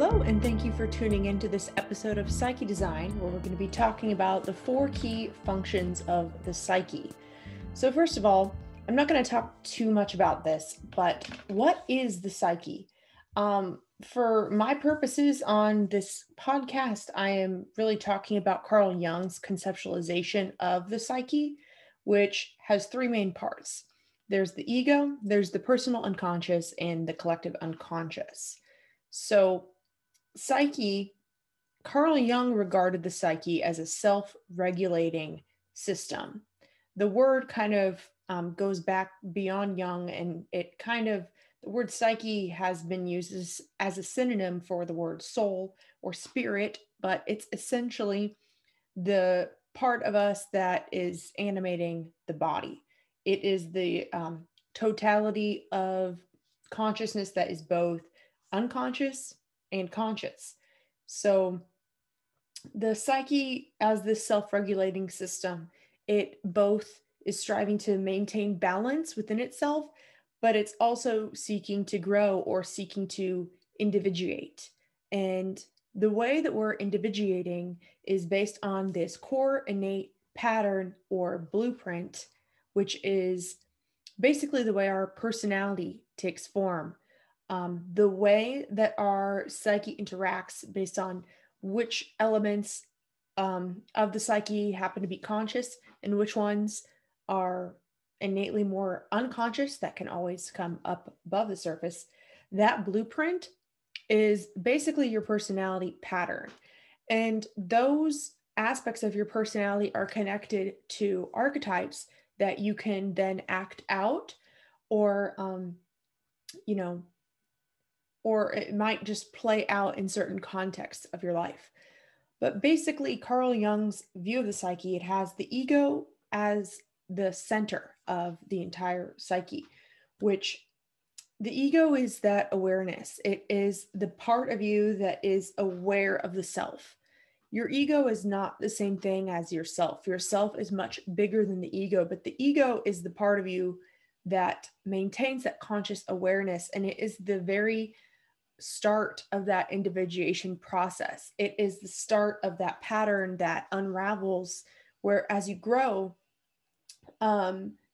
Hello, and thank you for tuning into this episode of Psyche Design, where we're going to be talking about the 4 key functions of the psyche. So first of all, I'm not going to talk too much about this, but what is the psyche? For my purposes on this podcast, I am really talking about Carl Jung's conceptualization of the psyche, which has 3 main parts. There's the ego, there's the personal unconscious, and the collective unconscious. So psyche, Carl Jung regarded the psyche as a self-regulating system. The word kind of goes back beyond Jung, and the word psyche has been used as a synonym for the word soul or spirit, but it's essentially the part of us that is animating the body. It is the totality of consciousness that is both unconscious and conscious. So the psyche, as this self-regulating system, it both is striving to maintain balance within itself, but it's also seeking to grow or seeking to individuate. And the way that we're individuating is based on this core innate pattern or blueprint, which is basically the way our personality takes form. The way that our psyche interacts based on which elements of the psyche happen to be conscious and which ones are innately more unconscious that can always come up above the surface. That blueprint is basically your personality pattern. And those aspects of your personality are connected to archetypes that you can then act out, or or it might just play out in certain contexts of your life. But basically, Carl Jung's view of the psyche, it has the ego as the center of the entire psyche, which the ego is that awareness. It is the part of you that is aware of the self. Your ego is not the same thing as yourself. Yourself is much bigger than the ego, but the ego is the part of you that maintains that conscious awareness, and it is the very start of that individuation process. It is the start of that pattern that unravels, where as you grow,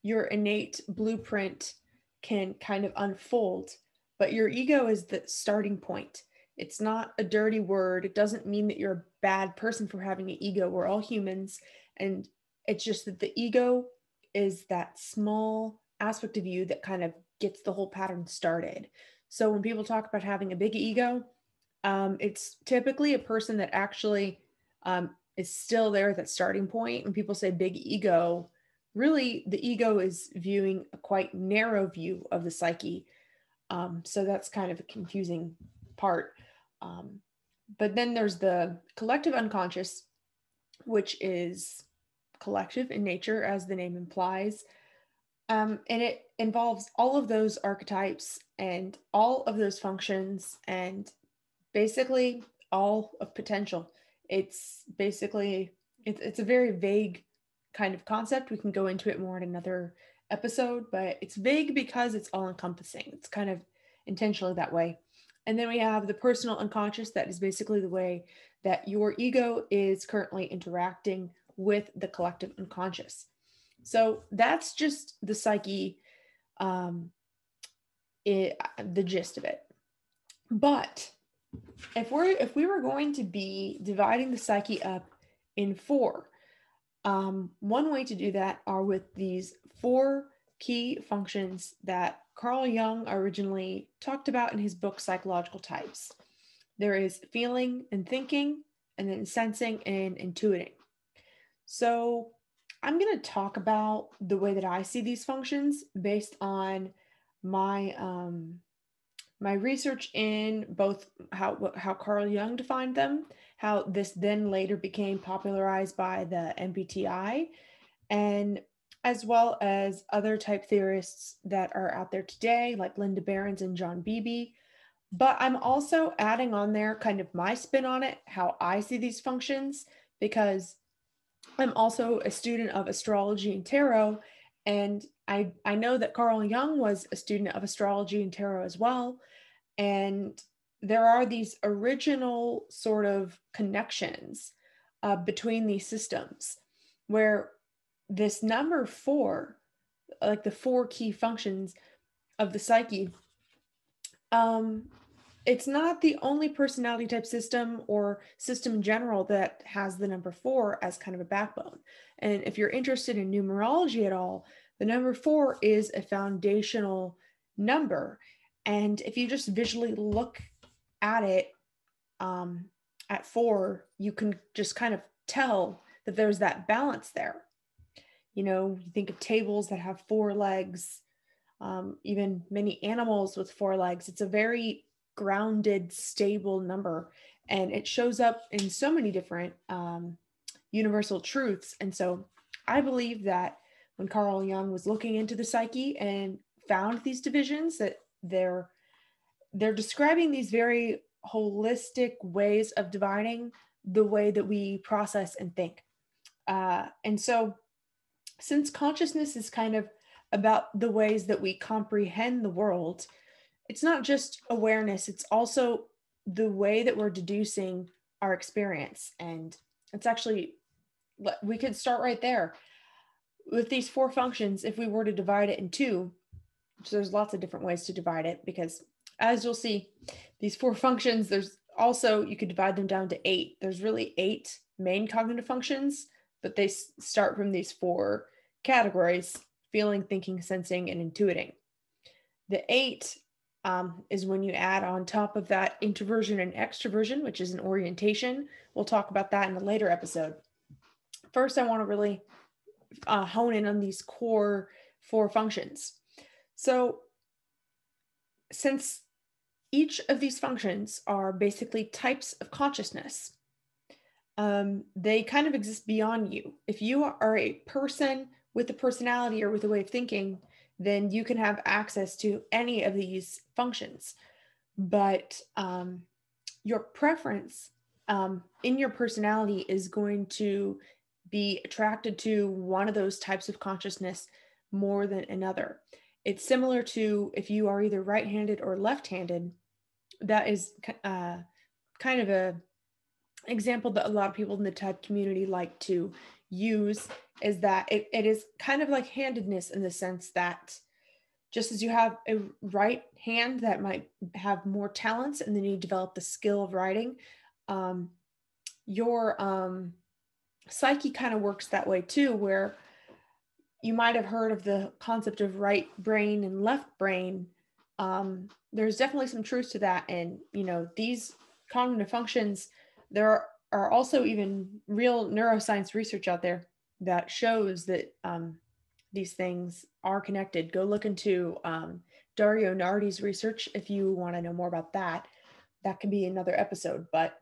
your innate blueprint can kind of unfold, but your ego is the starting point. It's not a dirty word. It doesn't mean that you're a bad person for having an ego. We're all humans, and it's just that the ego is that small aspect of you that kind of gets the whole pattern started. So when people talk about having a big ego, it's typically a person that actually is still there at that starting point. When people say big ego, really the ego is viewing a quite narrow view of the psyche. So that's kind of a confusing part. But then there's the collective unconscious, which is collective in nature, as the name implies. And it involves all of those archetypes and all of those functions and basically all of potential. It's basically, it's a very vague kind of concept. We can go into it more in another episode, but it's vague because it's all encompassing. It's kind of intentionally that way. And then we have the personal unconscious. That is basically the way that your ego is currently interacting with the collective unconscious. So that's just the psyche, the gist of it. But if we were going to be dividing the psyche up in 4, one way to do that are with these 4 key functions that Carl Jung originally talked about in his book, Psychological Types. There is feeling and thinking, and then sensing and intuiting. So I'm going to talk about the way that I see these functions based on my my research in both how Carl Jung defined them, how this then later became popularized by the MBTI, and as well as other type theorists that are out there today, like Linda Behrens and John Beebe. But I'm also adding on there kind of my spin on it, how I see these functions, because I'm also a student of astrology and tarot, and I know that Carl Jung was a student of astrology and tarot as well. And there are these original sort of connections between these systems where this number four, like the four key functions of the psyche, um, it's not the only personality type system or system in general that has the number four as kind of a backbone. And if you're interested in numerology at all, the number four is a foundational number. And if you just visually look at it, um, at four, you can just kind of tell that there's that balance there. You know, you think of tables that have four legs, even many animals with four legs. It's a very grounded, stable number, and it shows up in so many different universal truths. And so I believe that when Carl Jung was looking into the psyche and found these divisions, that they're describing these very holistic ways of dividing the way that we process and think. And so since consciousness is kind of about the ways that we comprehend the world, it's not just awareness, it's also the way that we're deducing our experience. And it's actually, we could start right there. With these four functions, if we were to divide it in two, so there's lots of different ways to divide it, because as you'll see, these four functions, there's also, you could divide them down to eight. There's really eight main cognitive functions, but they start from these four categories: feeling, thinking, sensing, and intuiting. The eight is when you add on top of that introversion and extroversion, which is an orientation. We'll talk about that in a later episode. First, I want to really hone in on these core four functions. So since each of these functions are basically types of consciousness, they kind of exist beyond you. If you are a person with a personality or with a way of thinking, then you can have access to any of these functions. But your preference in your personality is going to be attracted to one of those types of consciousness more than another. It's similar to if you are either right-handed or left-handed. That is kind of a example that a lot of people in the type community like to use, is that it is kind of like handedness, in the sense that just as you have a right hand that might have more talents and then you develop the skill of writing, your psyche kind of works that way too, where you might have heard of the concept of right brain and left brain. There's definitely some truth to that. And, you know, these cognitive functions, there are also even real neuroscience research out there that shows that these things are connected. Go look into Dario Nardi's research if you want to know more about that. That can be another episode. But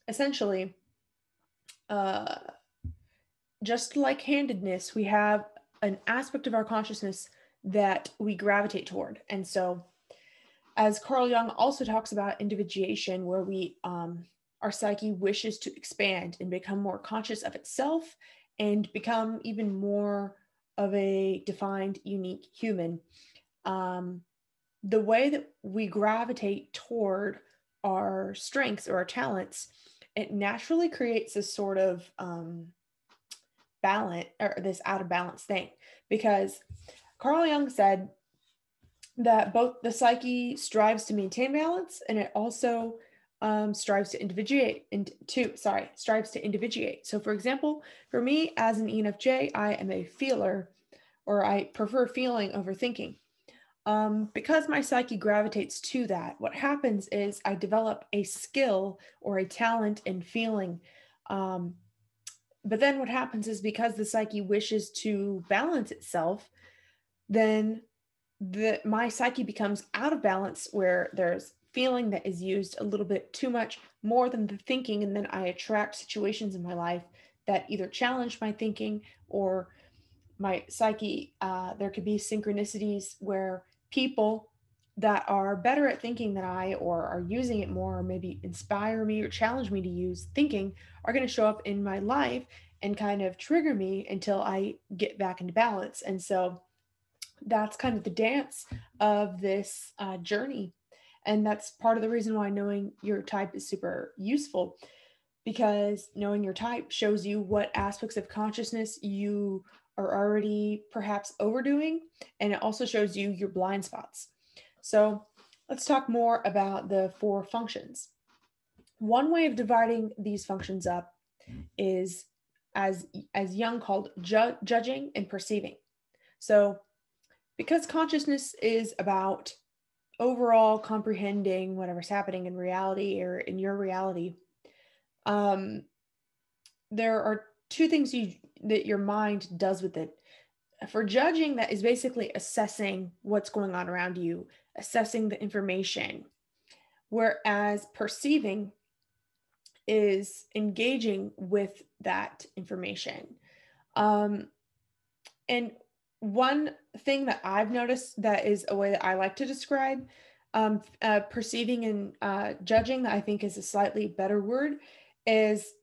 essentially, just like handedness, we have an aspect of our consciousness that we gravitate toward. And so, as Carl Jung also talks about individuation, where we our psyche wishes to expand and become more conscious of itself and become even more of a defined, unique human. The way that we gravitate toward our strengths or our talents, it naturally creates this sort of balance, or this out of balance thing, because Carl Jung said that both the psyche strives to maintain balance and it also strives to individuate. So for example, for me as an ENFJ, I am a feeler, or I prefer feeling over thinking. Because my psyche gravitates to that, what happens is I develop a skill or a talent in feeling. But then what happens is, because the psyche wishes to balance itself, then my psyche becomes out of balance, where there's feeling that is used a little bit too much, more than the thinking, and then I attract situations in my life that either challenge my thinking or my psyche. There could be synchronicities where people that are better at thinking than I, or are using it more, or maybe inspire me or challenge me to use thinking, are going to show up in my life and kind of trigger me until I get back into balance. And so that's kind of the dance of this journey. And that's part of the reason why knowing your type is super useful, because knowing your type shows you what aspects of consciousness you are already perhaps overdoing, and it also shows you your blind spots. So let's talk more about the four functions. One way of dividing these functions up is as Jung called judging and perceiving. So because consciousness is about overall comprehending whatever's happening in reality or in your reality, um, there are two things that your mind does with it. For judging, that is basically assessing what's going on around you, assessing the information, whereas perceiving is engaging with that information. And one thing that I've noticed that is a way that I like to describe perceiving and judging, that I think is a slightly better word, is,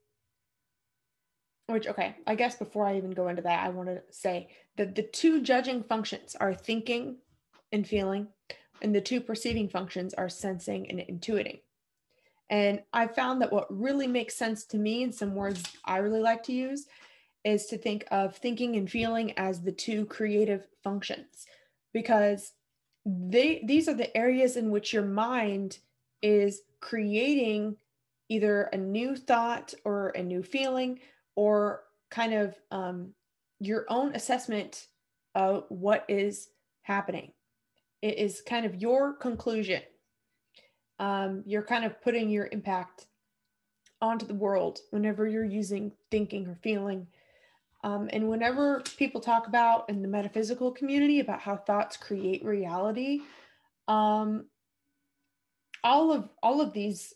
which, okay, I guess before I even go into that, I want to say that the two judging functions are thinking and feeling, and the two perceiving functions are sensing and intuiting. And I found that what really makes sense to me, and some words I really like to use, is to think of thinking and feeling as the two creative functions, because these are the areas in which your mind is creating either a new thought or a new feeling, or kind of your own assessment of what is happening. It is kind of your conclusion. You're kind of putting your impact onto the world whenever you're using thinking or feeling. And whenever people talk about in the metaphysical community about how thoughts create reality, all of these,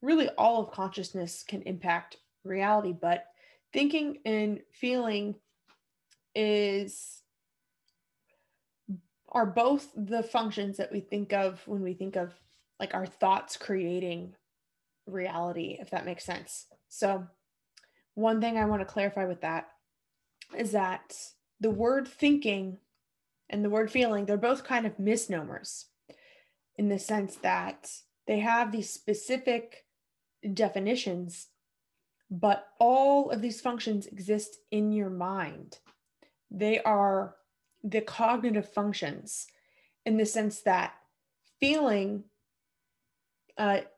really all of consciousness can impact reality, but thinking and feeling are both the functions that we think of when we think of like our thoughts creating reality, if that makes sense. So one thing I want to clarify with that is that the word thinking and the word feeling, they're both kind of misnomers, in the sense that they have these specific definitions, but all of these functions exist in your mind. They are the cognitive functions, in the sense that feeling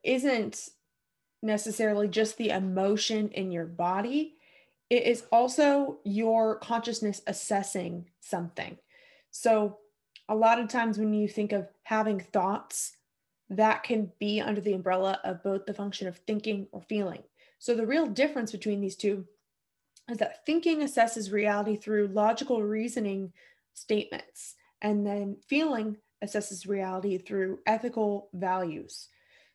isn't necessarily just the emotion in your body. It is also your consciousness assessing something. So a lot of times when you think of having thoughts, that can be under the umbrella of both the function of thinking or feeling. So the real difference between these two is that thinking assesses reality through logical reasoning statements, and then feeling assesses reality through ethical values.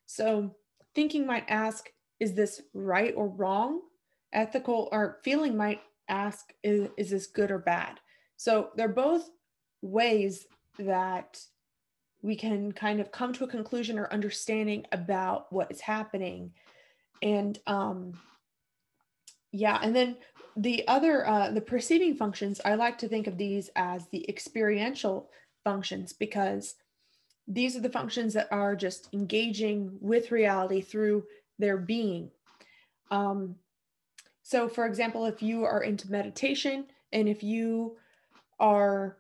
So thinking might ask, is this right or wrong? Ethical or feeling might ask, is this good or bad? So they're both ways that we can kind of come to a conclusion or understanding about what is happening. And yeah, and then the other, the perceiving functions, I like to think of these as the experiential functions, because these are the functions that are just engaging with reality through their being. So for example, if you are into meditation, and if you are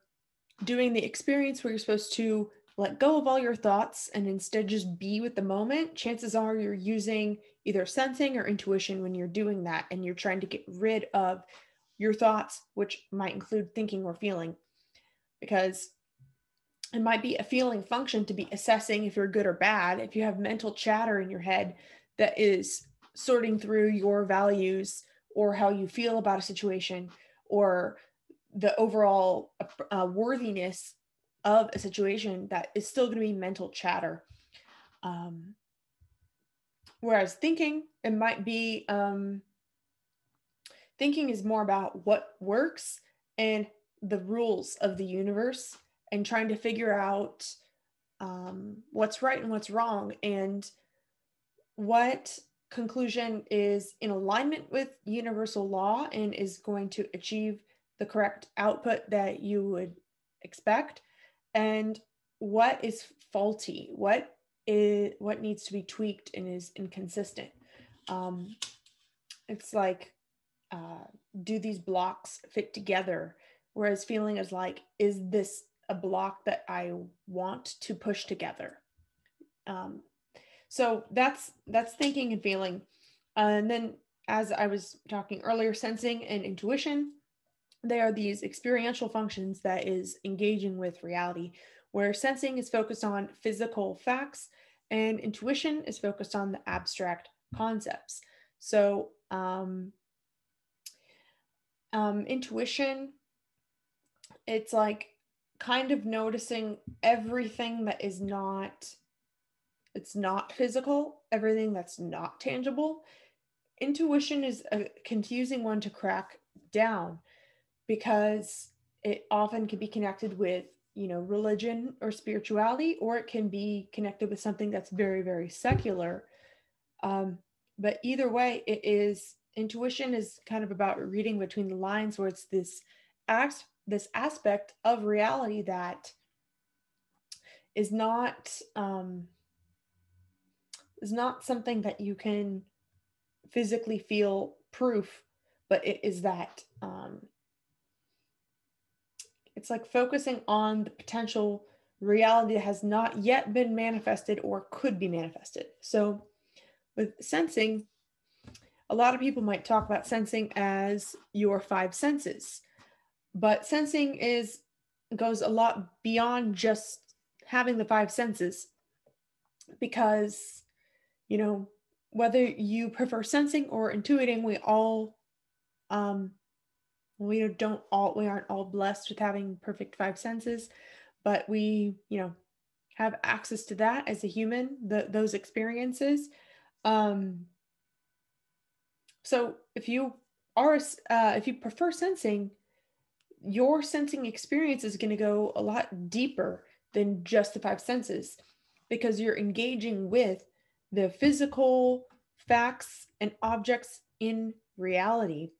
doing the experience where you're supposed to let go of all your thoughts and instead just be with the moment, chances are you're using either sensing or intuition when you're doing that, and you're trying to get rid of your thoughts, which might include thinking or feeling, because it might be a feeling function to be assessing if you're good or bad. If you have mental chatter in your head that is sorting through your values or how you feel about a situation, or the overall worthiness of a situation, that is still going to be mental chatter. Whereas thinking, it might be, thinking is more about what works and the rules of the universe, and trying to figure out what's right and what's wrong, and what conclusion is in alignment with universal law and is going to achieve the correct output that you would expect. And what is faulty, what needs to be tweaked and is inconsistent. It's like, do these blocks fit together? Whereas feeling is like, is this a block that I want to push together? So that's thinking and feeling. And then, as I was talking earlier, sensing and intuition, they are these experiential functions that is engaging with reality, where sensing is focused on physical facts and intuition is focused on the abstract concepts. So intuition, it's like kind of noticing everything that is not, it's not physical, everything that's not tangible. Intuition is a confusing one to crack down because it often can be connected with, religion or spirituality, or it can be connected with something that's very, very secular. But either way, intuition is kind of about reading between the lines, where it's this aspect of reality that is not something that you can physically feel proof, but it is that it's like focusing on the potential reality that has not yet been manifested or could be manifested. So with sensing, a lot of people might talk about sensing as your five senses, but sensing goes a lot beyond just having the five senses, because, whether you prefer sensing or intuiting, we aren't all blessed with having perfect five senses, but we, have access to that as a human, those experiences. So if you prefer sensing, your sensing experience is going to go a lot deeper than just the five senses, because you're engaging with the physical facts and objects in reality.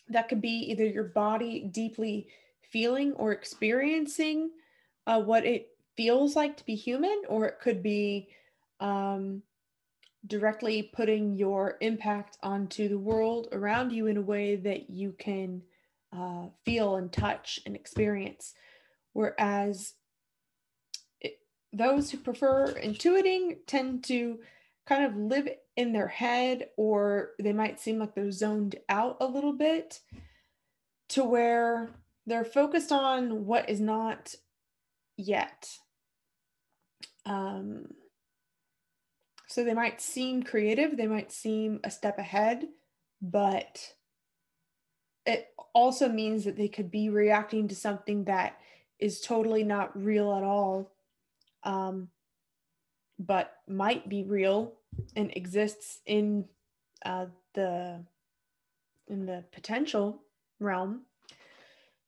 That could be either your body deeply feeling or experiencing what it feels like to be human, or it could be directly putting your impact onto the world around you in a way that you can feel and touch and experience. Whereas those who prefer intuiting tend to kind of live in their head, or they might seem like they're zoned out a little bit, to where they're focused on what is not yet. So they might seem creative, they might seem a step ahead, but it also means that they could be reacting to something that is totally not real at all, but might be real and exists in the potential realm.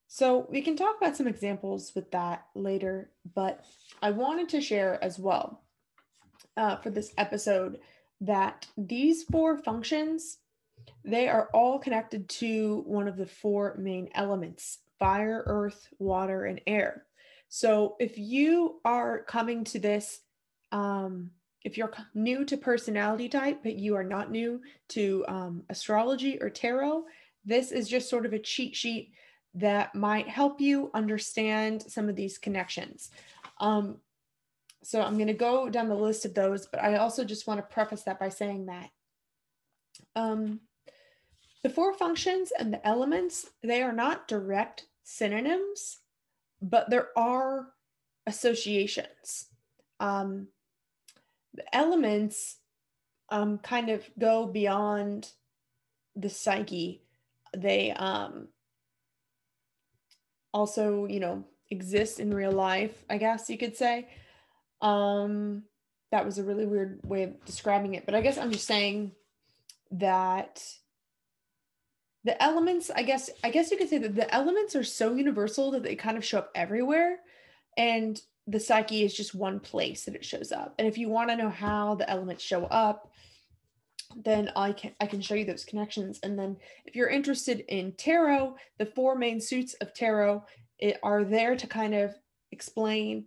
So we can talk about some examples with that later, but I wanted to share as well for this episode that these four functions, they are all connected to one of the four main elements: fire, earth, water, and air. So if you are coming to this, if you're new to personality type, but you are not new to astrology or tarot, this is just sort of a cheat sheet that might help you understand some of these connections. So I'm going to go down the list of those, but I also just want to preface that by saying that the four functions and the elements, they are not direct synonyms, but there are associations. The elements kind of go beyond the psyche. They also, exist in real life, I guess you could say. That was a really weird way of describing it, but I guess I'm just saying that the elements, I guess you could say that the elements are so universal that they kind of show up everywhere, and the psyche is just one place that it shows up. And if you want to know how the elements show up, then I can show you those connections. And then if you're interested in tarot, the four main suits of tarot are there to kind of explain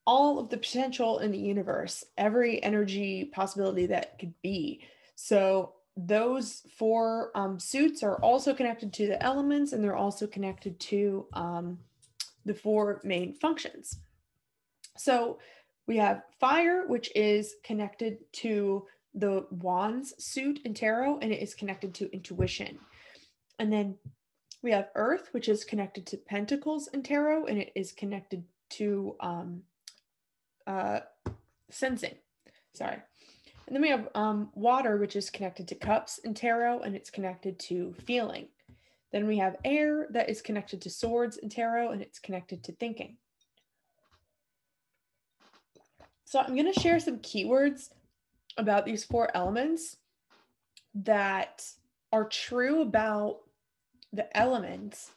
all of the potential in the universe, every energy possibility that could be. So those four suits are also connected to the elements, and they're also connected to the four main functions. So we have fire, which is connected to the wands suit in tarot, and it is connected to intuition. And then we have earth, which is connected to pentacles in tarot, and it is connected to sensing. Sorry. And then we have water, which is connected to cups in tarot, and it's connected to feeling. Then we have air that is connected to swords in tarot, and it's connected to thinking. So I'm going to share some keywords about these four elements that are true about the elements,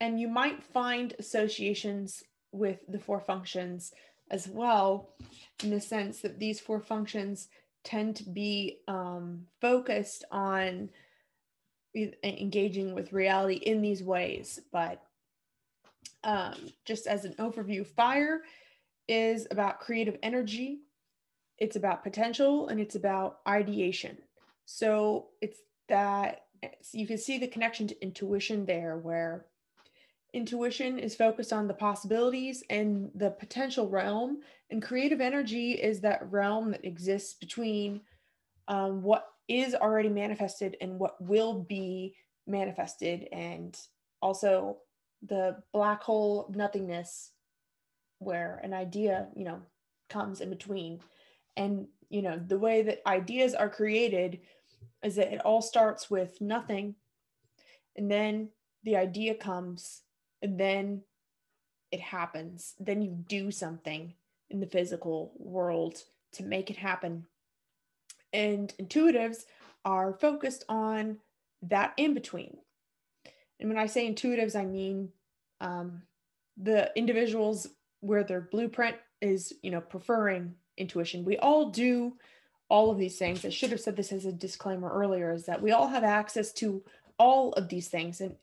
and you might find associations with the four functions as well, in the sense that these four functions tend to be focused on engaging with reality in these ways. But just as an overview, fire is about creative energy, it's about potential, and it's about ideation. So it's that you can see the connection to intuition there, where intuition is focused on the possibilities and the potential realm, and creative energy is that realm that exists between what is already manifested and what will be manifested, and also the black hole of nothingness where an idea, comes in between. And, the way that ideas are created is that it all starts with nothing, and then the idea comes, and then it happens. Then you do something in the physical world to make it happen. And intuitives are focused on that in between. And when I say intuitives, I mean the individuals where their blueprint is, preferring intuition. We all do all of these things. I should have said this as a disclaimer earlier, is that we all have access to all of these things. And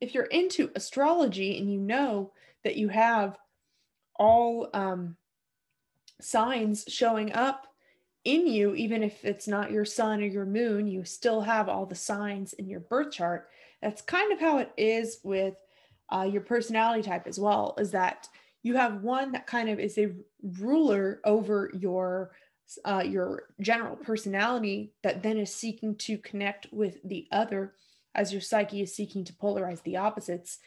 if you're into astrology and you know that you have all signs showing up in you, even if it's not your sun or your moon, you still have all the signs in your birth chart. That's kind of how it is with your personality type as well, is that you have one that kind of is a ruler over your general personality that then is seeking to connect with the other, as your psyche is seeking to polarize the opposites.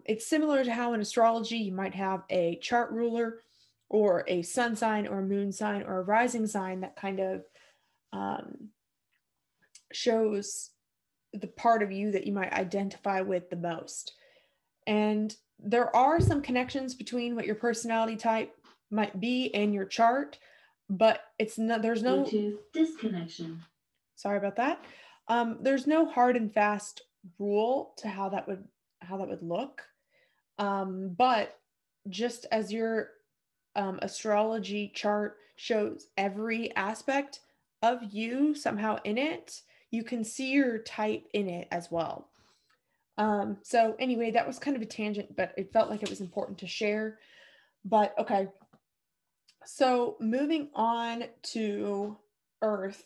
It's similar to how in astrology you might have a chart ruler or a sun sign or a moon sign or a rising sign that kind of shows the part of you that you might identify with the most. And there are some connections between what your personality type might be and your chart, but there's no Bluetooth disconnection. Sorry about that. There's no hard and fast rule to how that would look. But just as your astrology chart shows every aspect of you somehow in it, you can see your type in it as well. So anyway, that was kind of a tangent, but it felt like it was important to share. But okay, so moving on to Earth.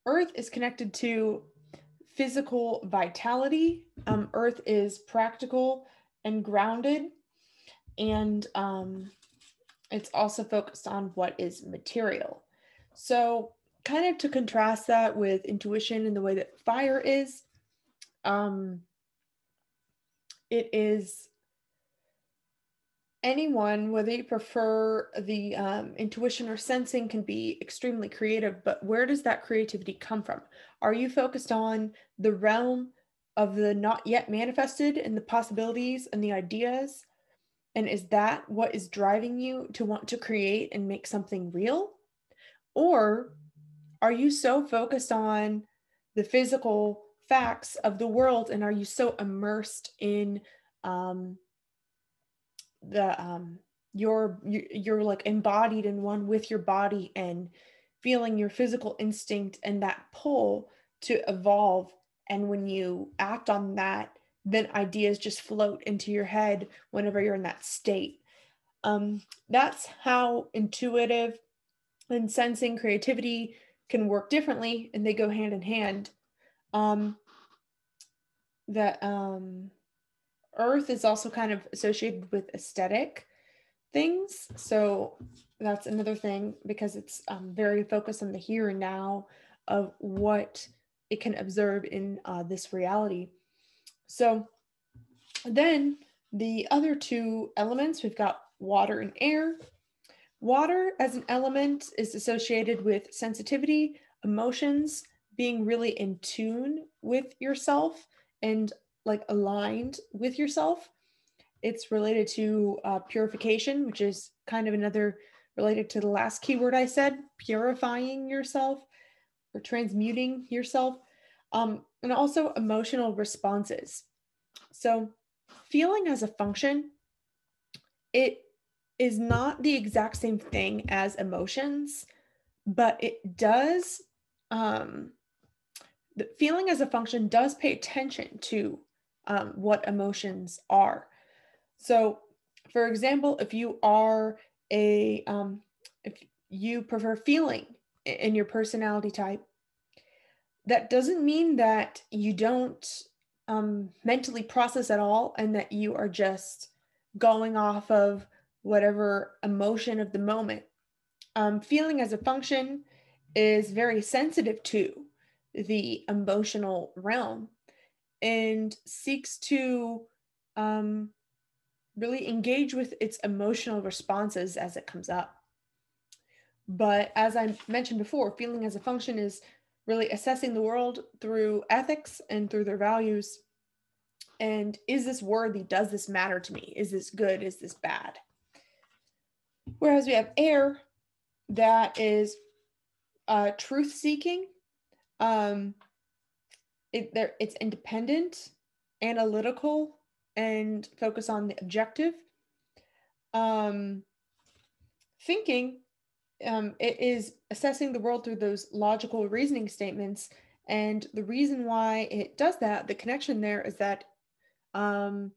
Earth is connected to physical vitality. Earth is practical and grounded, and it's also focused on what is material. So kind of to contrast that with intuition and the way that fire is, it is anyone, whether you prefer the intuition or sensing, can be extremely creative, but where does that creativity come from? Are you focused on the realm of the not yet manifested and the possibilities and the ideas? And is that what is driving you to want to create and make something real? Or are you so focused on the physical facts of the world, and are you so immersed in you're like embodied in one with your body and feeling your physical instinct and that pull to evolve, and when you act on that, then ideas just float into your head whenever you're in that state. That's how intuitive and sensing creativity can work differently, and they go hand in hand. Um, that Earth is also kind of associated with aesthetic things. So that's another thing because it's very focused on the here and now of what it can observe in this reality. So then the other two elements, we've got water and air. Water as an element is associated with sensitivity, emotions, being really in tune with yourself and like aligned with yourself. It's related to purification, which is kind of another related to the last keyword I said, purifying yourself or transmuting yourself, and also emotional responses. So, feeling as a function, it is not the exact same thing as emotions, but it does, um, the feeling as a function does pay attention to what emotions are. So, for example, if you are if you prefer feeling in your personality type, that doesn't mean that you don't mentally process at all and that you are just going off of whatever emotion of the moment. Feeling as a function is very sensitive to the emotional realm and seeks to um, really engage with its emotional responses as it comes up. But as I mentioned before, feeling as a function is really assessing the world through ethics and through their values. And is this worthy? Does this matter to me? Is this good? Is this bad? Whereas we have air, that is truth seeking. Um, it's independent, analytical, and focus on the objective. Um, Thinking, it is assessing the world through those logical reasoning statements. And the reason why it does that, the connection there is that um,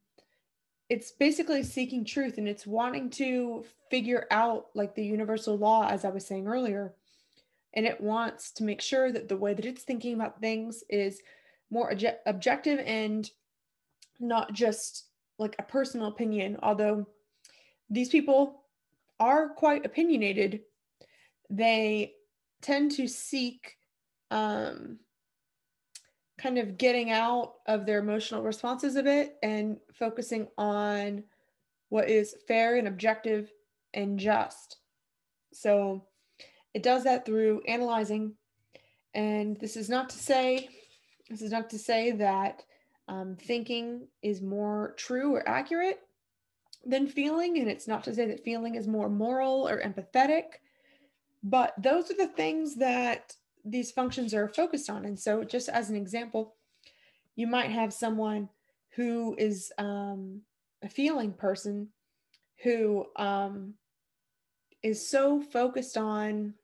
it's basically seeking truth and it's wanting to figure out like the universal law, as I was saying earlier. And it wants to make sure that the way that it's thinking about things is more objective and not just like a personal opinion. Although these people are quite opinionated, they tend to seek um, kind of getting out of their emotional responses a bit and focusing on what is fair and objective and just. So it does that through analyzing. And this is not to say that thinking is more true or accurate than feeling. And it's not to say that feeling is more moral or empathetic. But those are the things that these functions are focused on. And so, just as an example, you might have someone who is a feeling person who is so focused on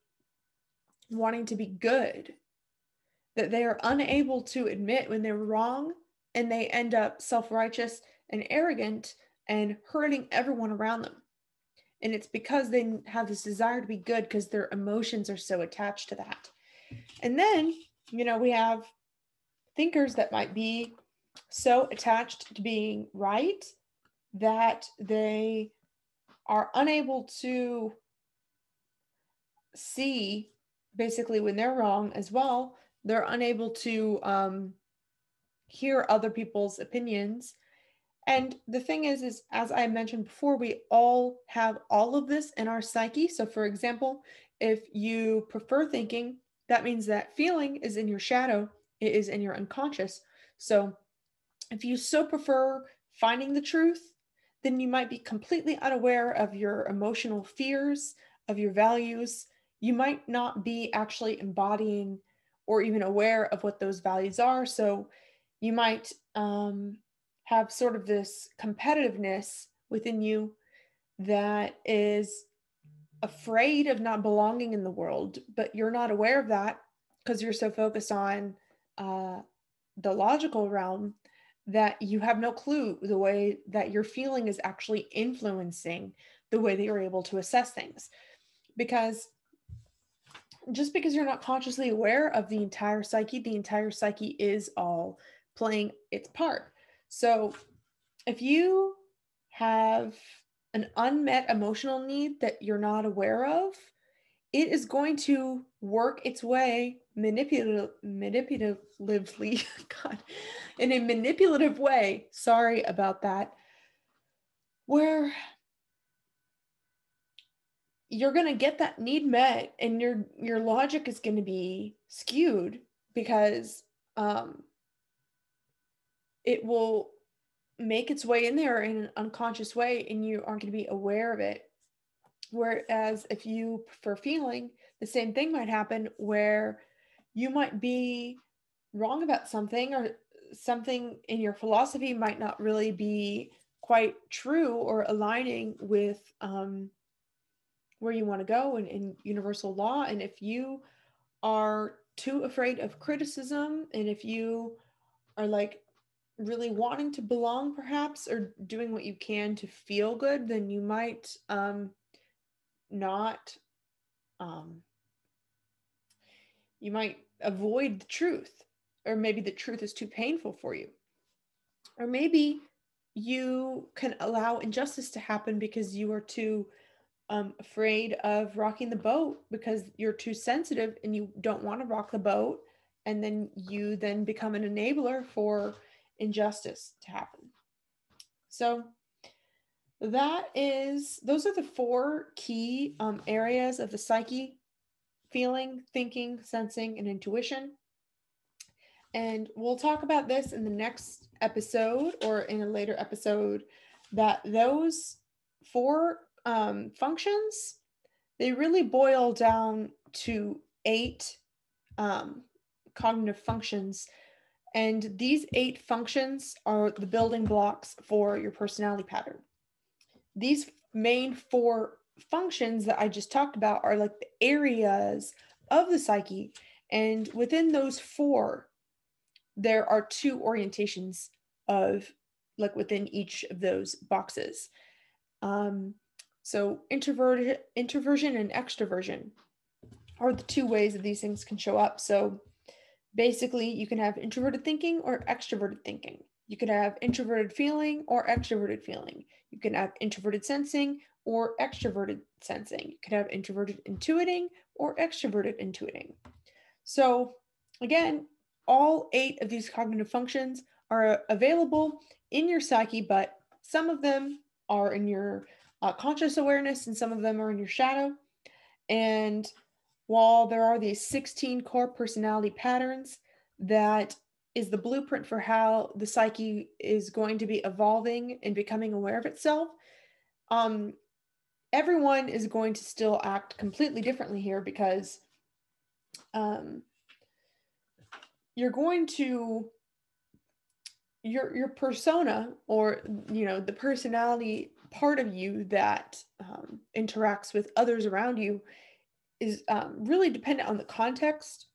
wanting to be good that they are unable to admit when they're wrong and they end up self righteous and arrogant and hurting everyone around them. And it's because they have this desire to be good because their emotions are so attached to that. And then, we have thinkers that might be so attached to being right that they are unable to see basically when they're wrong as well. They're unable to hear other people's opinions. And the thing is as I mentioned before, we all have all of this in our psyche. So for example, if you prefer thinking, that means that feeling is in your shadow, it is in your unconscious. So if you so prefer finding the truth, then you might be completely unaware of your emotional fears, of your values. You might not be actually embodying or even aware of what those values are. So you might have sort of this competitiveness within you that is afraid of not belonging in the world, but you're not aware of that because you're so focused on the logical realm that you have no clue the way that your feeling is actually influencing the way that you're able to assess things. Because just because you're not consciously aware of the entire psyche is all playing its part. So if you have an unmet emotional need that you're not aware of, it is going to work its way manipulatively, God, in a manipulative way. Sorry about that. Where you're going to get that need met, and your logic is going to be skewed because it will make its way in there in an unconscious way, and you aren't going to be aware of it. Whereas if you prefer feeling, the same thing might happen where you might be wrong about something, or something in your philosophy might not really be quite true or aligning with where you want to go in universal law. And if you are too afraid of criticism, and if you are like really wanting to belong perhaps, or doing what you can to feel good, then you might not you might avoid the truth, or maybe the truth is too painful for you, or maybe you can allow injustice to happen because you are too afraid of rocking the boat, because you're too sensitive and you don't want to rock the boat, and then you then become an enabler for injustice to happen. So those are the four key areas of the psyche: feeling, thinking, sensing, and intuition. And we'll talk about this in the next episode, or in a later episode, that those four functions, they really boil down to 8 cognitive functions. And these 8 functions are the building blocks for your personality pattern. These main 4 functions that I just talked about are like the areas of the psyche. And within those 4, there are 2 orientations of like within each of those boxes. So introversion and extroversion are the 2 ways that these things can show up. So basically, you can have introverted thinking or extroverted thinking. You could have introverted feeling or extroverted feeling. You can have introverted sensing or extroverted sensing. You could have introverted intuiting or extroverted intuiting. So again, all 8 of these cognitive functions are available in your psyche, but some of them are in your conscious awareness, and some of them are in your shadow. And while there are these 16 core personality patterns, that is the blueprint for how the psyche is going to be evolving and becoming aware of itself. Everyone is going to still act completely differently here, because you're going to your persona, or the personality part of you that interacts with others around you, is really dependent on the context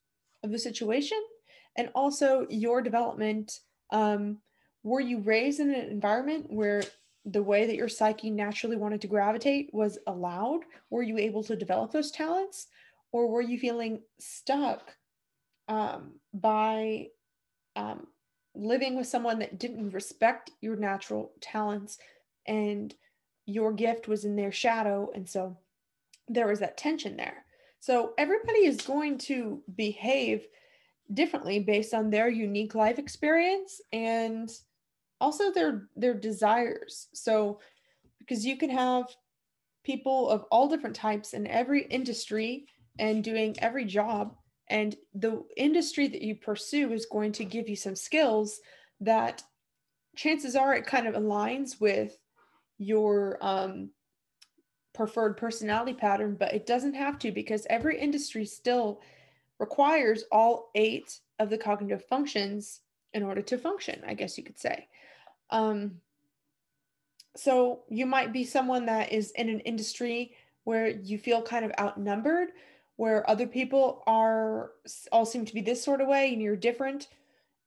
of the situation, and also your development. Were you raised in an environment where the way that your psyche naturally wanted to gravitate was allowed? Were you able to develop those talents, or were you feeling stuck by living with someone that didn't respect your natural talents, and your gift was in their shadow, and so there was that tension there? So everybody is going to behave differently based on their unique life experience, and also their desires. So because you can have people of all different types in every industry and doing every job, and the industry that you pursue is going to give you some skills that chances are it kind of aligns with your preferred personality pattern, but it doesn't have to, because every industry still requires all 8 of the cognitive functions in order to function, I guess you could say. So you might be someone that is in an industry where you feel kind of outnumbered, where other people all seem to be this sort of way and you're different,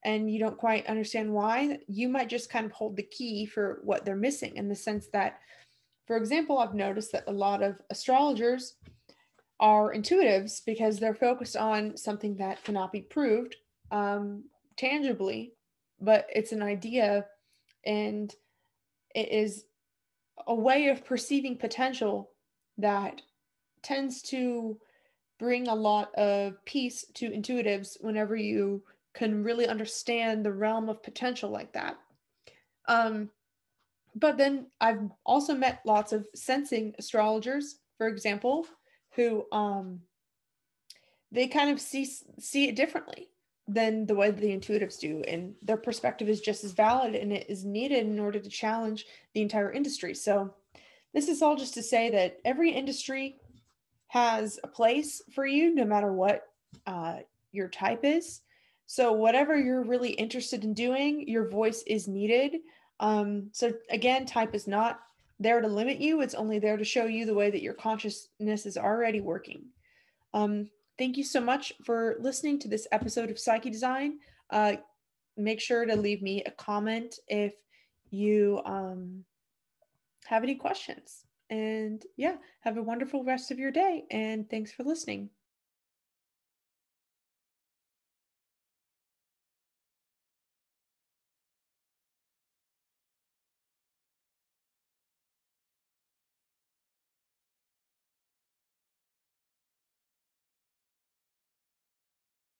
and you don't quite understand why. You might just kind of hold the key for what they're missing, in the sense that, For example, I've noticed that a lot of astrologers are intuitives because they're focused on something that cannot be proved tangibly, but it's an idea, and it is a way of perceiving potential that tends to bring a lot of peace to intuitives whenever you can really understand the realm of potential like that. Um, but then I've also met lots of sensing astrologers, for example, who they kind of see it differently than the way that the intuitives do, and their perspective is just as valid and it is needed in order to challenge the entire industry. So this is all just to say that every industry has a place for you, no matter what uh, your type is. So, whatever you're really interested in doing, your voice is needed. So, again, type is not there to limit you, it's only there to show you the way that your consciousness is already working. Um, Thank you so much for listening to this episode of Psyche Design. Uh, Make sure to leave me a comment if you have any questions. And yeah, have a wonderful rest of your day. And thanks for listening.